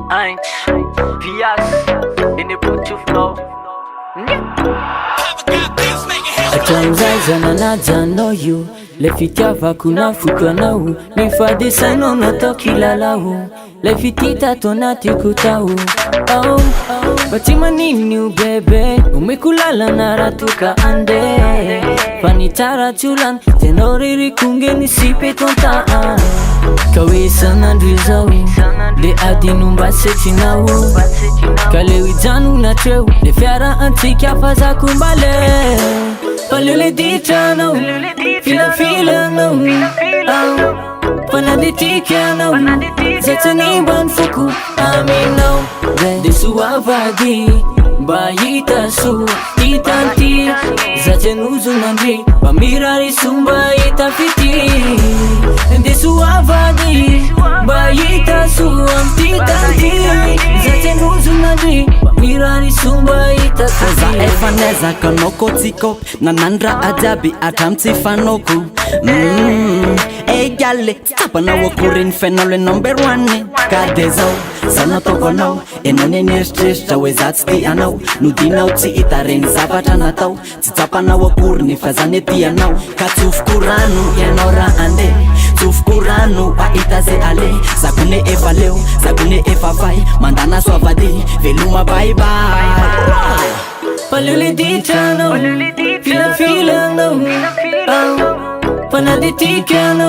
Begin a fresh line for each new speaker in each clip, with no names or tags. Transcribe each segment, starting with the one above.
Antes, vias, in the Bluetooth flow.
Atamzaiza nanaja know you le fitiavako na fotoanao mifadisano natao kilalao le fitita tonati kutao oh, bati manini bebe umekulala na ratuka ande panitara chulan tenoriri kunge nisipe tontaan kawisa nandrizao de adinumba setinao kalewijanu na treu le fiara antika faza kumbale palule ditano fila no panaditikano zetani banfuku amino de suavadi bayita su itanti zatenuzu nandri pamirari sumba itafiti de suavadi bayita su itanti zatenuzu nandri pamirari sumba itafiti
za efaneza kanoko tiko nanandra ajabi atamtifanoko Egale, stapa na wakurin fenole number 1 Kadezao, sana toko nao Enane nirstrishta wezatski anao Nudinao ti itaren zavata natao Titapa na wakurin fazane tia nao Katufkuranu yenora ande Tufkuranu wa itaze ale Sagune eva leo, sagune eva vai Mandana swavadi, veluma bye bye
palule ditano fila no panaditikano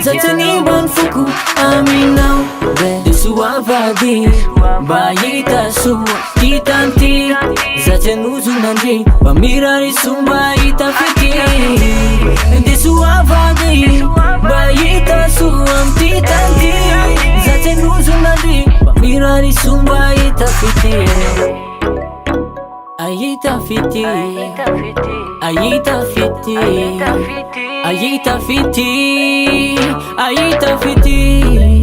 zatani banfuku aminao de suavadi bayita su titanti zatenuzu nandri pamirari sumba itafiti de suavadi bayita su titanti zatenuzu nandri pamirari sumba itafiti Ayita fiti, ayita fiti, ayita fiti, ayita fiti.